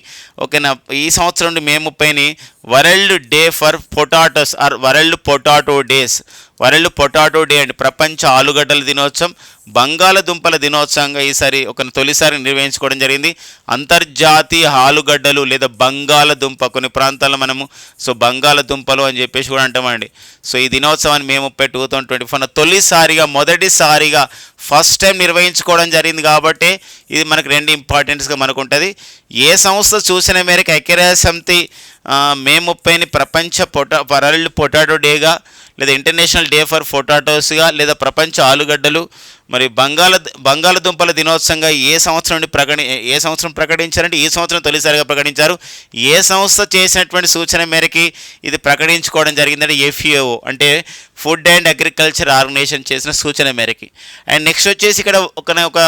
ఈ సంవత్సరం నుండి మే 30ని world day for potatoes or world potato days. World potato day అండి, ప్రపంచ ఆలుగడ్డల దినోత్సవం. బంగాళదుంపల దినోత్సవంగా ఈసారి తొలిసారి నిర్వహించుకోవడం జరిగింది. అంతర్జాతీయ ఆలుగడ్డలు లేదా బంగాళదుంప, కొన్ని ప్రాంతాల్లో మనము బంగాళదుంపలు అని చెప్పేసి కూడా అంటామండి. ఈ దినోత్సవాన్ని మే 30, 2024 తొలిసారిగా మొదటిసారిగా ఫస్ట్ టైం నిర్వహించుకోవడం జరిగింది. కాబట్టి ఇది మనకు రెండు ఇంపార్టెంట్స్గా మనకు ఉంటుంది. ఏ సంస్థ సూచన మేరకు ఐక్యరాజ్య సమితి మే 30ని ప్రపంచ వరల్డ్ పొటాటో డేగా, లేదా ఇంటర్నేషనల్ డే ఫర్ పొటాటోస్గా, లేదా ప్రపంచ ఆలుగడ్డలు మరి బంగాళదుంపల దినోత్సవంగా ఏ సంవత్సరం ప్రకటించారంటే ఈ సంవత్సరం తొలిసారిగా ప్రకటించారు. ఏ సంస్థ చేసినటువంటి సూచన మేరకి ఇది ప్రకటించుకోవడం జరిగిందంటే FAO అంటే ఫుడ్ అండ్ అగ్రికల్చర్ ఆర్గనైజేషన్ చేసిన సూచన మేరకి. అండ్ నెక్స్ట్ వచ్చేసి ఇక్కడ ఒక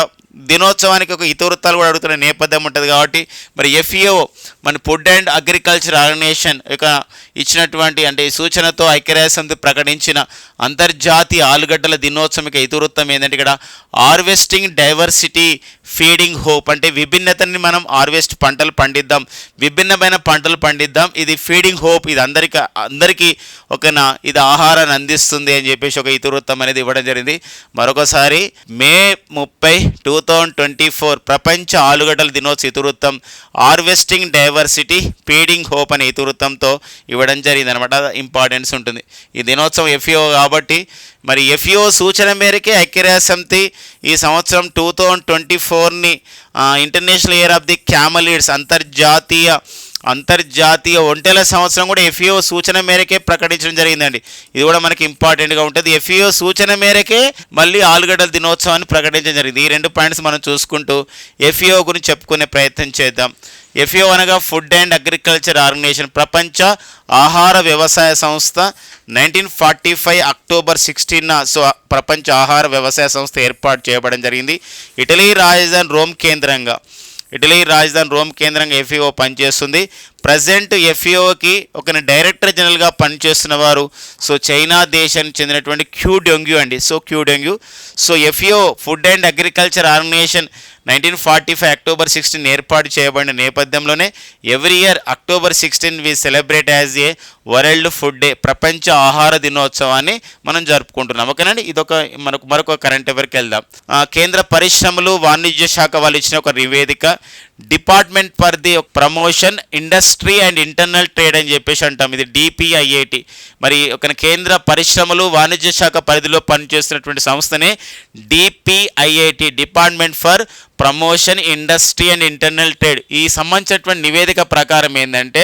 దినోత్సవానికి ఒక ఇతివృత్తాలు కూడా అడుగుతున్న నేపథ్యం ఉంటుంది. కాబట్టి మరి FAO మన ఫుడ్ అండ్ అగ్రికల్చర్ ఆర్గనైజేషన్ ఇచ్చినటువంటి అంటే ఈ సూచనతో ఐక్యరాజ్య సమితి ప్రకటించిన అంతర్జాతీయ ఆలుగడ్డల దినోత్సవం ఇతివృత్తం ఏంటంటే ఇక్కడ హార్వెస్టింగ్ డైవర్సిటీ ఫీడింగ్ హోప్ అంటే విభిన్నతని మనం పంటలు పండిద్దాం, విభిన్నమైన పంటలు పండిద్దాం, ఇది ఫీడింగ్ హోప్, ఇది అందరికీ ఇది ఆహారాన్ని అందిస్తుంది అని చెప్పేసి ఒక ఇతివృత్తం అనేది ఇవ్వడం జరిగింది. మరొకసారి మే 30, 2024 ప్రపంచ ఆలుగడ్డల దినోత్సవ ఇతివృత్తం హార్వెస్టింగ్ డైవర్సిటీ ఫీడింగ్ హోప్ అనే ఇతివృత్తంతో ఇవ్వడం జరిగింది అనమాట. ఇంపార్టెన్స్ ఉంటుంది. ఈ దినోత్సవం FAO కాబట్టి మరి FAO సూచన మేరకే ఐక్యరాజ్య సమితి ఈ సంవత్సరం 2024ని ఇంటర్నేషనల్ ఇయర్ ఆఫ్ ది క్యామలిడ్స్ అంతర్జాతీయ ఒంటెల సంవత్సరం కూడా FAO సూచన మేరకే ప్రకటించడం జరిగిందండి. ఇది కూడా మనకి ఇంపార్టెంట్గా ఉంటుంది. FAO సూచన మేరకే మళ్ళీ ఆలుగడ్డల దినోత్సవాన్ని ప్రకటించడం జరిగింది. ఈ రెండు పాయింట్స్ మనం చూసుకుంటూ FAO గురించి చెప్పుకునే ప్రయత్నం చేద్దాం. FAO అనగా ఫుడ్ అండ్ అగ్రికల్చర్ ఆర్గనైజేషన్, ప్రపంచ ఆహార వ్యవసాయ సంస్థ. 1945 అక్టోబర్ 16 ప్రపంచ ఆహార వ్యవసాయ సంస్థ ఏర్పాటు చేయబడడం జరిగింది. ఇటలీ రాజధాని రోమ్ కేంద్రంగా FAO పనిచేస్తుంది. ప్రజెంట్ FAOకి ఒక డైరెక్టర్ జనరల్గా పనిచేస్తున్న వారు చైనా దేశానికి చెందినటువంటి క్యూ డొంగ్యూ అండి. Qu Dongyu. FAO food and agriculture organisation 1945 October 16 ఏర్పాటు చేయబడిన నేపథ్యంలోనే every year October 16 we celebrate as a world food day, ప్రపంచ ఆహార దినోత్సవాన్ని మనం జరుపుకుంటున్నాం. ఓకేనండి. ఇదొక మరొక కరెంట్ అఫైర్కి వెళ్దాం. కేంద్ర పరిశ్రమలు వాణిజ్య శాఖ వాళ్ళు ఇచ్చిన ఒక నివేదిక, department for the promotion industry and internal trade అని చెప్పేసి అంటాం. ఇది DPIIT. మరి ఒక కేంద్ర పరిశ్రమలు వాణిజ్య శాఖ పరిధిలో పనిచేస్తున్నటువంటి సంస్థనే DPIIT, department for promotion industry and internal trade. ఈ సంబంధించినటువంటి నివేదిక ప్రకారం ఏంటంటే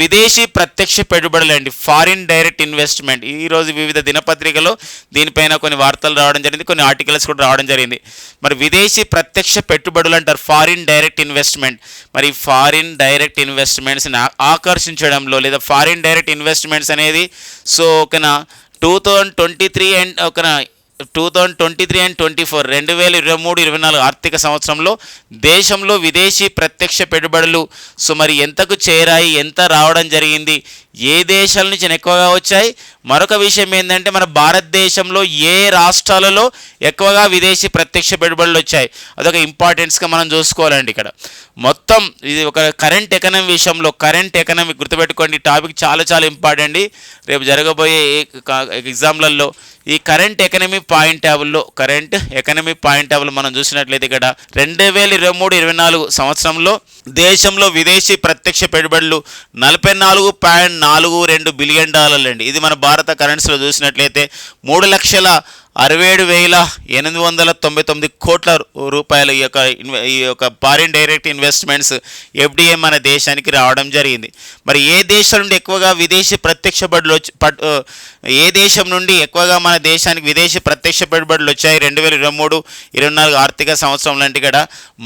విదేశీ ప్రత్యక్ష పెట్టుబడులు అండి, ఫారిన్ డైరెక్ట్ ఇన్వెస్ట్మెంట్. ఈరోజు వివిధ దినపత్రికలో దీనిపైన కొన్ని వార్తలు రావడం జరిగింది, కొన్ని ఆర్టికల్స్ కూడా రావడం జరిగింది. మరి విదేశీ ప్రత్యక్ష పెట్టుబడులు అంటారు ఫారిన్ డైరెక్ట్ ఇన్వెస్ట్మెంట్. మరి ఫారిన్ డైరెక్ట్ ఇన్వెస్ట్మెంట్స్ని ఆకర్షించడంలో లేదా ఫారిన్ డైరెక్ట్ ఇన్వెస్ట్మెంట్స్ అనేది 2023 అండ్ 2024 2023-24 ఆర్థిక సంవత్సరంలో దేశంలో విదేశీ ప్రత్యక్ష పెట్టుబడులు మరి ఎంతకు చేరాయి, ఎంత రావడం జరిగింది, ఏ దేశాల నుంచి ఎక్కువగా వచ్చాయి. మరొక విషయం ఏంటంటే మన భారతదేశంలో ఏ రాష్ట్రాలలో ఎక్కువగా విదేశీ ప్రత్యక్ష పెట్టుబడులు వచ్చాయి, అదొక ఇంపార్టెన్స్గా మనం చూసుకోవాలండి. ఇక్కడ మొత్తం ఇది ఒక కరెంట్ ఎకనమీ విషయంలో, కరెంట్ ఎకనమీ గుర్తుపెట్టుకోండి, టాపిక్ చాలా చాలా ఇంపార్టెంట్. రేపు జరగబోయే ఎగ్జామ్లలో ఈ కరెంట్ ఎకనమీ పాయింట్ టేబుల్ మనం చూసినట్లయితే ఇక్కడ 2023-24 సంవత్సరంలో దేశంలో విదేశీ ప్రత్యక్ష పెట్టుబడులు $44.42 బిలియన్ అండి. ఇది మన భారత కరెన్సీలో చూసినట్లయితే 3,67,899 కోట్ల రూపాయల ఈ యొక్క ఫారిన్ డైరెక్ట్ ఇన్వెస్ట్మెంట్స్ FDI మన దేశానికి రావడం జరిగింది. మరి ఏ దేశం నుండి ఎక్కువగా విదేశీ ప్రత్యక్ష మన దేశానికి విదేశీ ప్రత్యక్ష పెట్టుబడులు వచ్చాయి 2023-24 ఆర్థిక సంవత్సరంలో అంటే ఇక్కడ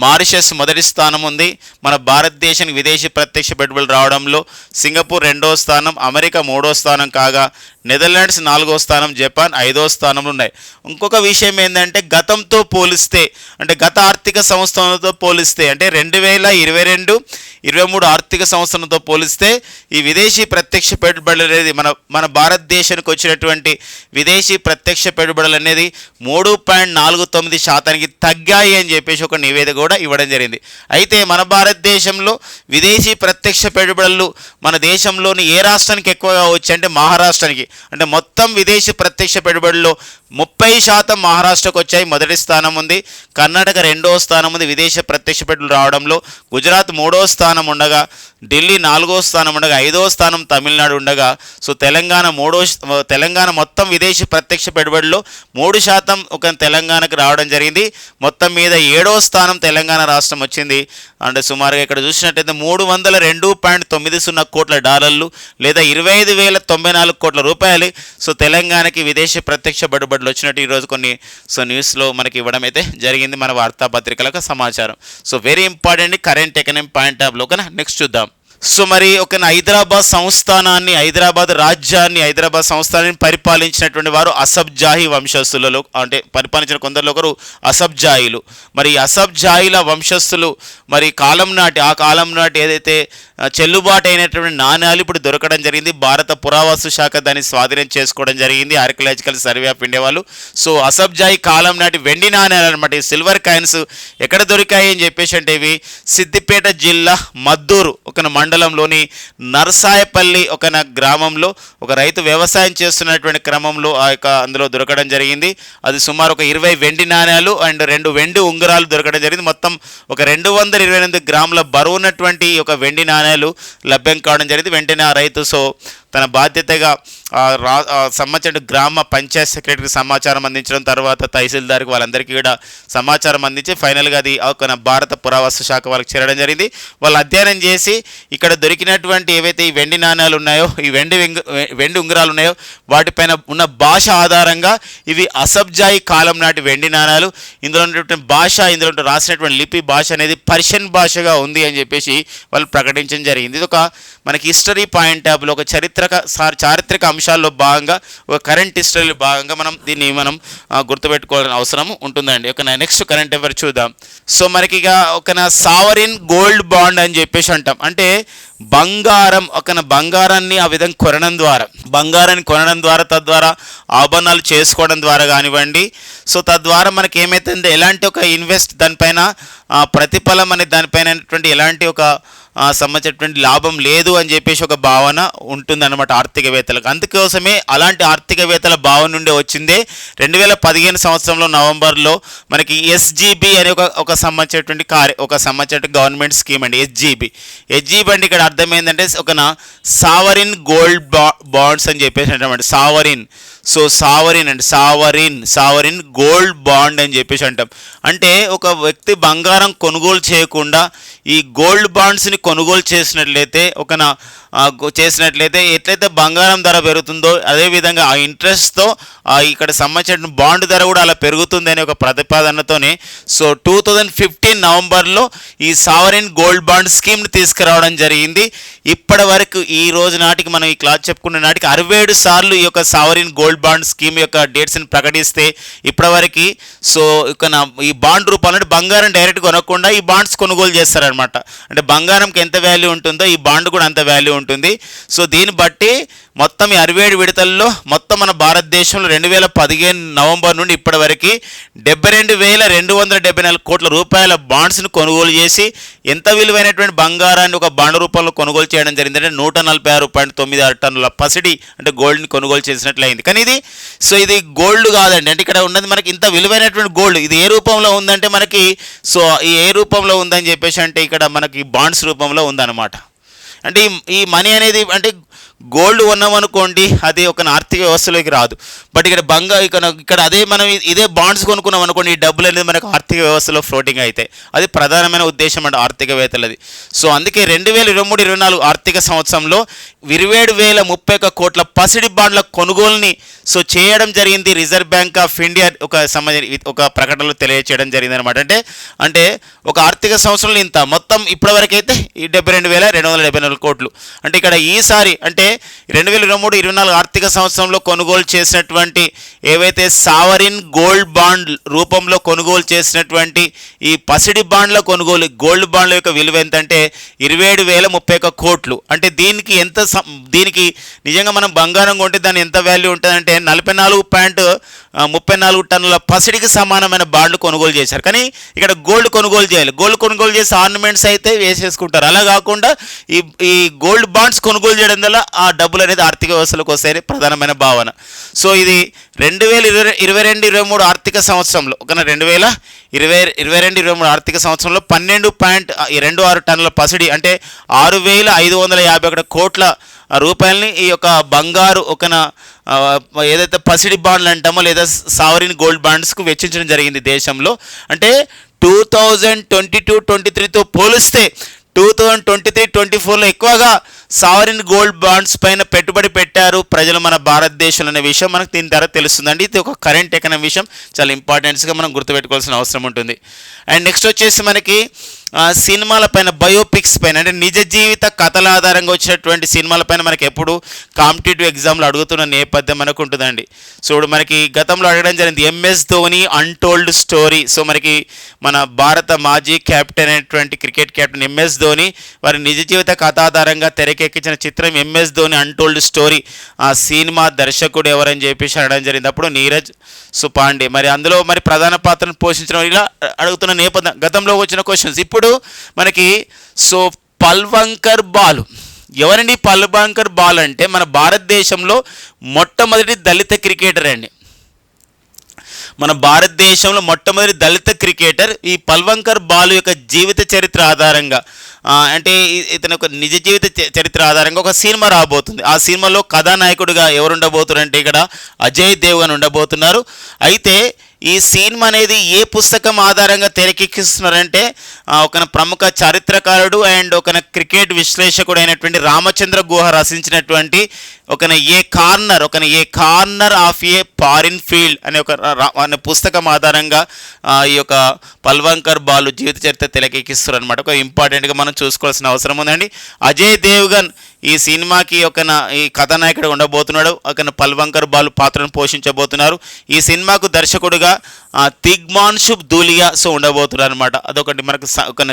మారిషస్ మొదటి స్థానం ఉంది. మన భారతదేశానికి విదేశీ ప్రత్యక్ష పెట్టుబడులు రావడంలో సింగపూర్ 2వ స్థానం, అమెరికా 3వ స్థానం కాగా నెదర్లాండ్స్ 4వ స్థానం, జపాన్ 5వ స్థానంలో ఉన్నాయి. ఇంకొక విషయం ఏంటంటే గతంతో పోలిస్తే అంటే గత ఆర్థిక సంవత్సరంతో పోలిస్తే అంటే 2022-23 ఆర్థిక సంవత్సరంతో పోలిస్తే ఈ విదేశీ ప్రత్యక్ష పెట్టుబడులు అనేది మన భారతదేశం రాష్ట్రానికి వచ్చినటువంటి విదేశీ ప్రత్యక్ష పెట్టుబడులు అనేది 3.49% తగ్గాయి అని చెప్పేసి ఒక నివేదిక కూడా ఇవ్వడం జరిగింది. అయితే మన భారతదేశంలో విదేశీ ప్రత్యక్ష పెట్టుబడులు మన దేశంలోని ఏ రాష్ట్రానికి ఎక్కువగా వచ్చాయంటే మహారాష్ట్రానికి. అంటే మొత్తం విదేశీ ప్రత్యక్ష పెట్టుబడుల్లో 30% మహారాష్ట్రకు వచ్చాయి, మొదటి స్థానం ఉంది. కర్ణాటక 2వ స్థానం ఉంది విదేశీ ప్రత్యక్ష పెట్టుబడులు రావడంలో. గుజరాత్ 3వ స్థానం ఉండగా, ఢిల్లీ 4వ స్థానం ఉండగా, 5వ స్థానం తమిళనాడు ఉండగా, సో తెలంగాణ మొత్తం విదేశీ ప్రత్యక్ష పెట్టుబడుల్లో 3% ఒక తెలంగాణకు రావడం జరిగింది. మొత్తం మీద 7వ స్థానం తెలంగాణ రాష్ట్రం వచ్చింది. అంటే సుమారుగా ఇక్కడ చూసినట్టయితే $302.90 కోట్ల లేదా 25,094 కోట్ల రూపాయలు సో తెలంగాణకి విదేశీ ప్రత్యక్ష పెట్టుబడులు వచ్చినట్టు ఈరోజు కొన్ని న్యూస్లో మనకి ఇవ్వడం అయితే జరిగింది, మన వార్తాపత్రికలకు సమాచారం. So very important current economic point of లో కన్నా నెక్స్ట్ చూద్దాం. సో మరి ఒక హైదరాబాద్ సంస్థానాన్ని పరిపాలించినటువంటి వారు అసఫ్ జాహీ వంశస్థులలో, అంటే పరిపాలించిన కొందరిలో ఒకరు అసఫ్ జాహీలు. మరి అసఫ్ జాహీల వంశస్థులు మరి ఆ కాలం నాటి ఏదైతే చెల్లుబాటు అయినటువంటి నాణ్యాలు ఇప్పుడు దొరకడం జరిగింది. భారత పురావస్తు శాఖ దాన్ని స్వాధీనం చేసుకోవడం జరిగింది, ఆర్కియలాజికల్ సర్వే ఆఫ్ ఇండియా వాళ్ళు. సో అసఫ్ జాహీ కాలం నాటి వెండి నాణ్యాలు అనమాట, ఈ సిల్వర్ కాయిన్స్ ఎక్కడ దొరికాయి అని చెప్పేసి అంటే ఇవి సిద్దిపేట జిల్లా మద్దూరు ఒక మండలంలోని నర్సాయపల్లి ఒక గ్రామంలో ఒక రైతు వ్యవసాయం చేస్తున్నటువంటి క్రమంలో అందులో దొరకడం జరిగింది. అది సుమారు ఒక 20 వెండి నాణ్యాలు అండ్ 2 వెండి ఉంగరాలు దొరకడం జరిగింది. మొత్తం ఒక 228 గ్రాముల బరువు ఉన్నటువంటి ఒక వెండి నాణ్యాలు లభ్యం కావడం జరిగింది. వెంటనే ఆ రైతు తన బాధ్యతగా సంబంధించిన గ్రామ పంచాయత్ సెక్రటరీకి సమాచారం అందించడం, తర్వాత తహసీల్దార్కి వాళ్ళందరికీ కూడా సమాచారం అందించి ఫైనల్గా అది ఒక భారత పురావస్తు శాఖ వాళ్ళకి చేరడం జరిగింది. వాళ్ళు అధ్యయనం చేసి ఇక్కడ దొరికినటువంటి ఏవైతే ఈ వెండి నాణ్యాలు ఉన్నాయో, ఈ వెండి ఉంగరాలు ఉన్నాయో వాటిపైన ఉన్న భాష ఆధారంగా ఇవి అసఫ్ జాహీ కాలం నాటి వెండి నాణ్యాలు. ఇందులో ఉన్నటువంటి భాష, ఇందులో రాసినటువంటి లిపి భాష అనేది పర్షియన్ భాషగా ఉంది అని చెప్పేసి వాళ్ళు ప్రకటించడం జరిగింది. ఇది ఒక మనకి హిస్టరీ పాయింట్ ఆఫ్ లో ఒక చారిత్రక అంశాల్లో భాగంగా, ఒక కరెంట్ హిస్టరీలో భాగంగా దీన్ని గుర్తుపెట్టుకోవాల్సిన అవసరం ఉంటుందండి. ఒక నెక్స్ట్ కరెంట్ అఫైర్ చూద్దాం. సో మనకి ఇక ఒక సావరిన్ గోల్డ్ బాండ్ అని చెప్పేసి అంటాం. అంటే బంగారాన్ని ఆ విధంగా కొనడం ద్వారా తద్వారా ఆభరణాలు చేసుకోవడం ద్వారా కానివ్వండి, సో తద్వారా మనకి ఏమైతుందో ఎలాంటి ఒక దానిపైన ప్రతిఫలం అనే దానిపైన ఎలాంటి ఒక సంబంధించినటువంటి లాభం లేదు అని చెప్పేసి ఒక భావన ఉంటుందన్నమాట ఆర్థికవేత్తలకు. అందుకోసమే అలాంటి ఆర్థికవేత్తల భావన నుండి వచ్చిందే 2015 సంవత్సరంలో నవంబర్లో మనకి SGB అనే ఒక సంబంధించినటువంటి గవర్నమెంట్ స్కీమ్ అండి. SGB అంటే ఇక్కడ అర్థమైందంటే ఒక సావరిన్ గోల్డ్ బాండ్స్ అని చెప్పేసి అంటామండి. సావరిన్ గోల్డ్ బాండ్ అని చెప్పేసి అంటాం. అంటే ఒక వ్యక్తి బంగారం కొనుగోలు చేయకుండా ఈ గోల్డ్ బాండ్స్ని కొనుగోలు చేసినట్లయితే ఎట్లయితే బంగారం ధర పెరుగుతుందో అదేవిధంగా ఆ ఇంట్రెస్ట్తో ఇక్కడ సంబంధించిన బాండ్ ధర కూడా అలా పెరుగుతుంది అనే ఒక ప్రతిపాదనతోనే 2015 నవంబర్లో ఈ సావరిన్ గోల్డ్ బాండ్ స్కీమ్ని తీసుకురావడం జరిగింది. ఇప్పటి వరకు ఈ రోజు నాటికి మనం ఈ క్లాస్ చెప్పుకున్న నాటికి 67 సార్లు ఈ యొక్క సావరిన్ గోల్డ్ బాండ్ స్కీమ్ యొక్క డేట్స్ని ప్రకటిస్తే ఇప్పటివరకు ఈ బాండ్ రూపాలంటే బంగారం డైరెక్ట్ కొనకుండా ఈ బాండ్స్ కొనుగోలు చేస్తారనమాట. అంటే బంగారంకి ఎంత వాల్యూ ఉంటుందో ఈ బాండ్ కూడా అంత వాల్యూ ఉంటుంది. సో దీన్ని బట్టి మొత్తం ఈ 67 విడతల్లో మొత్తం మన భారతదేశంలో 2015 నవంబర్ నుండి ఇప్పటి వరకు 72,274 కోట్ల రూపాయల బాండ్స్ను కొనుగోలు చేసి ఎంత విలువైనటువంటి బంగారాన్ని ఒక బాండ్ రూపంలో కొనుగోలు చేయడం జరిగిందంటే 146.96 టన్నుల పసిడి అంటే గోల్డ్ని కొనుగోలు చేసినట్లయింది. కానీ ఇది గోల్డ్ కాదండి. అంటే ఇక్కడ ఉన్నది మనకి ఇంత విలువైనటువంటి గోల్డ్, ఇది ఏ రూపంలో ఉందంటే మనకి ఏ రూపంలో ఉందని చెప్పేసి అంటే ఇక్కడ మనకి బాండ్స్ రూపంలో ఉందన్నమాట. అంటే ఈ మనీ అనేది అంటే గోల్డ్ కొన్నామనుకోండి అది ఒక ఆర్థిక వ్యవస్థలోకి రాదు. బట్ ఇక్కడ అదే మనం ఇదే బాండ్స్ కొనుక్కున్నాం అనుకోండి, ఈ డబ్బులు అనేది మనకు ఆర్థిక వ్యవస్థలో ఫ్లోటింగ్ అయితే అది ప్రధానమైన ఉద్దేశం అంటే ఆర్థికవేత్తలది. సో అందుకే 2023-24 ఆర్థిక సంవత్సరంలో 27,031 కోట్ల పసిడి బాండ్ల కొనుగోలుని చేయడం జరిగింది. రిజర్వ్ బ్యాంక్ ఆఫ్ ఇండియా ఒక ప్రకటనలో తెలియజేయడం జరిగింది అనమాట. అంటే ఒక ఆర్థిక సంవత్సరంలో ఇంత మొత్తం ఇప్పటివరకు అయితే ఈ 72,274 కోట్లు. అంటే ఇక్కడ ఈసారి అంటే 2023-24 ఆర్థిక సంవత్సరంలో కొనుగోలు చేసినటువంటి ఏవైతే సావరిన్ గోల్డ్ బాండ్ రూపంలో కొనుగోలు చేసినటువంటి ఈ పసిడి బాండ్ల గోల్డ్ బాండ్ల యొక్క విలువ ఎంత అంటే 27,031 కోట్లు. అంటే దీనికి ఎంత దీనికి నిజంగా మనం బంగారం కొంటే దాని ఎంత వాల్యూ ఉంటుందంటే 44.34 టన్నుల పసిడికి సమానమైన బాండ్లు కొనుగోలు చేశారు. కానీ ఇక్కడ గోల్డ్ కొనుగోలు చేయాలి. గోల్డ్ కొనుగోలు చేసి ఆర్నమెంట్స్ అయితే వేసేసుకుంటారు. అలా కాకుండా ఈ గోల్డ్ బాండ్స్ కొనుగోలు చేయడం వల్ల ఆ డబ్బులు అనేది ఆర్థిక వ్యవస్థలకు వస్తాయని ప్రధానమైన భావన. సో ఇది 2022-23 ఆర్థిక సంవత్సరంలో ఒక 2022-23 ఆర్థిక సంవత్సరంలో 12.26 టన్నుల పసిడి అంటే 6,551 కోట్ల రూపాయలని ఈ యొక్క బంగారు ఏదైతే పసిడి బాండ్లు అంటామో లేదా సావరిన్ గోల్డ్ బాండ్స్కు వెచ్చించడం జరిగింది దేశంలో. అంటే 2022-23తో పోలిస్తే 2023-24లో ఎక్కువగా సావరిన్ గోల్డ్ బాండ్స్ పైన పెట్టుబడి పెట్టారు ప్రజలు మన భారతదేశంలో అనే విషయం మనకు దీని ద్వారా తెలుస్తుందండి. ఇది ఒక కరెంట్ ఎకనామీ విషయం, చాలా ఇంపార్టెంట్స్గా మనం గుర్తుపెట్టుకోవాల్సిన అవసరం ఉంటుంది. అండ్ నెక్స్ట్ వచ్చేసి మనకి సినిమాల పైన, బయోపిక్స్ పైన, అంటే నిజ జీవిత కథల ఆధారంగా వచ్చినటువంటి సినిమాల పైన మనకి ఎప్పుడు కాంపిటేటివ్ ఎగ్జామ్లు అడుగుతున్న నేపథ్యం మనకు ఉంటుందండి. సో మనకి గతంలో అడగడం జరిగింది MS Dhoni untold story. So మనకి మన భారత మాజీ కెప్టెన్ అయినటువంటి క్రికెట్ కెప్టెన్ ఎంఎస్ ధోని వారి నిజ జీవిత కథ ఆధారంగా తెరకెక్కించిన చిత్రం ఎంఎస్ ధోని అన్టోల్డ్ స్టోరీ. ఆ సినిమా దర్శకుడు ఎవరని చెప్పేసి అడగడం జరిగింది. అప్పుడు నీరజ్ సుపాండే. మరి అందులో మరి ప్రధాన పాత్రను పోషించడం ఇలా అడుగుతున్న నేపథ్యం గతంలో వచ్చిన క్వశ్చన్స్. ఇప్పుడు మనకి పల్వంకర్ బాలు ఎవరండి? పల్వంకర్ బాలు అంటే మన భారతదేశంలో మొట్టమొదటి దళిత క్రికెటర్ అండి. మన భారతదేశంలో మొట్టమొదటి దళిత క్రికెటర్ ఈ పల్వంకర్ బాలు యొక్క జీవిత చరిత్ర ఆధారంగా, అంటే ఇతని యొక్క నిజ జీవిత చరిత్ర ఆధారంగా ఒక సినిమా రాబోతుంది. ఆ సినిమాలో కథానాయకుడిగా ఎవరు ఉండబోతున్నారంటే ఇక్కడ అజయ్ దేవ్గన్ ఉండబోతున్నారు. అయితే ఈ సినిమా అనేది ఏ పుస్తకం ఆధారంగా తెరకెక్కిస్తున్నారంటే ఒక ప్రముఖ చారిత్రకారుడు అండ్ ఒక క్రికెట్ విశ్లేషకుడు అయినటువంటి రామచంద్ర గుహ రచించినటువంటి a corner of a foreign field అనే అనే పుస్తకం ఆధారంగా ఈ యొక్క పల్వంకర్ బాలు జీవిత చరిత్ర తెరకెక్కిస్తారు అనమాట. ఒక ఇంపార్టెంట్గా మనం చూసుకోవాల్సిన అవసరం ఉందండి. అజయ్ దేవ్గన్ ఈ సినిమాకి ఈ కథానాయకుడు ఉండబోతున్నాడు. పల్వంకర్ బాలు పాత్రను పోషించబోతున్నారు. ఈ సినిమాకు దర్శకుడుగా తిగ్మాన్షుబ్ ధూలియా ఉండబోతున్నారు అనమాట. అదొకటి మనకు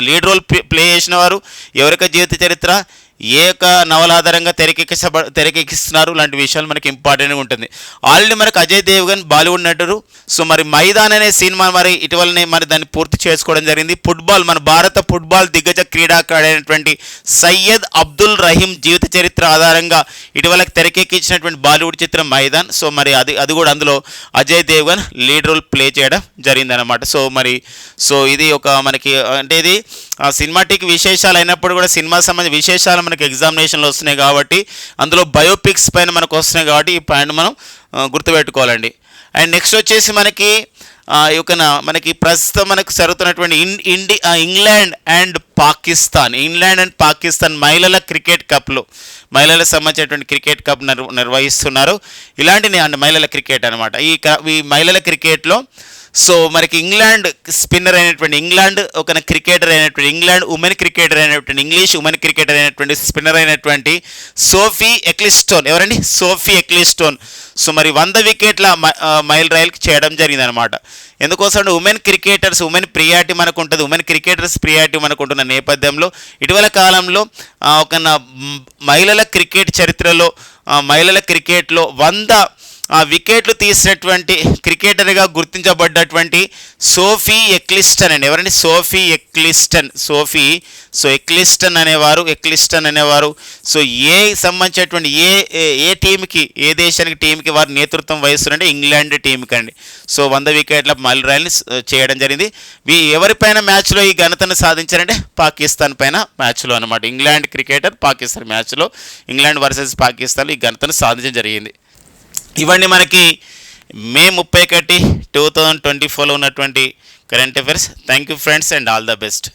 లీడ్ రోల్ ప్లే చేసిన వారు ఎవరిక జీవిత చరిత్ర, ఏ యొక్క నవల ఆధారంగా తెరకెక్కిస్తున్నారు లాంటి విషయాలు మనకి ఇంపార్టెంట్గా ఉంటుంది. ఆల్రెడీ మనకు అజయ్ దేవ్గన్ బాలీవుడ్ నటుడు. సో మరి మైదాన్ అనే సినిమా మరి ఇటీవలనే మరి దాన్ని పూర్తి చేసుకోవడం జరిగింది. ఫుట్బాల్, మన భారత ఫుట్బాల్ దిగ్గజ క్రీడాకారుడైనటువంటి సయ్యద్ అబ్దుల్ రహీం జీవిత చరిత్ర ఆధారంగా ఇటీవల తెరకెక్కించినటువంటి బాలీవుడ్ చిత్రం మైదాన్. సో మరి అది కూడా అందులో Ajay Devgn lead role play చేయడం జరిగిందనమాట. సో ఇది ఒక మనకి అంటే ఇది సినిమాటిక్ విశేషాలు అయినప్పుడు కూడా సినిమా సంబంధించిన విశేషాలు మనకి ఎగ్జామినేషన్లో వస్తున్నాయి కాబట్టి, అందులో బయోపిక్స్ పైన మనకు వస్తున్నాయి కాబట్టి ఈ పాయింట్ మనం గుర్తుపెట్టుకోవాలండి. అండ్ నెక్స్ట్ వచ్చేసి మనకి మనకి ప్రస్తుతం మనకు జరుగుతున్నటువంటి ఇంగ్లాండ్ అండ్ పాకిస్తాన్ మహిళల క్రికెట్ కప్లో మహిళలకు సంబంధించినటువంటి క్రికెట్ కప్ నిర్వహిస్తున్నారు. ఇలాంటి మహిళల క్రికెట్ అనమాట. ఈ మహిళల క్రికెట్లో సో మనకి ఇంగ్లాండ్ స్పిన్నర్ అయినటువంటి ఇంగ్లాండ్ ఉమెన్ క్రికెటర్ అయినటువంటి ఇంగ్లీష్ ఉమెన్ క్రికెటర్ అయినటువంటి స్పిన్నర్ అయినటువంటి సోఫీ ఎక్లిస్టోన్. ఎవరండి? సోఫీ ఎక్లిస్టోన్. సో మరి 100 వికెట్ల మైల్ రైల్కి చేయడం జరిగిందనమాట. ఎందుకోసం ఉమెన్ ప్రియారిటీ మనకు ఉంటుంది. ఉమెన్ క్రికెటర్స్ ప్రియారిటీ మనకు ఉంటున్న నేపథ్యంలో ఇటీవల కాలంలో మహిళల క్రికెట్ చరిత్రలో మహిళల క్రికెట్లో 100 వికెట్లు తీసినటువంటి క్రికెటర్గా గుర్తించబడ్డటువంటి సోఫీ ఎక్లిస్టన్ అండి. ఎవరండి? సోఫీ ఎక్లిస్టన్ అనేవారు సో సంబంధించినటువంటి ఏ టీంకి, ఏ దేశానికి టీంకి వారు నేతృత్వం వహిస్తున్నారంటే ఇంగ్లాండ్ టీంకి అండి. సో 100 వికెట్ల మైల్ రైల్ని చేయడం జరిగింది. ఎవరిపైన మ్యాచ్లో ఈ ఘనతను సాధించారంటే పాకిస్తాన్ పైన మ్యాచ్లో అనమాట. ఇంగ్లాండ్ క్రికెటర్ పాకిస్తాన్ మ్యాచ్లో ఇంగ్లాండ్ వర్సెస్ పాకిస్తాన్లో ఈ ఘనతను సాధించడం జరిగింది. ఇవన్నీ మనకి మే 31, 2024లో ఉన్నటువంటి current affairs. Thank you friends and all the best.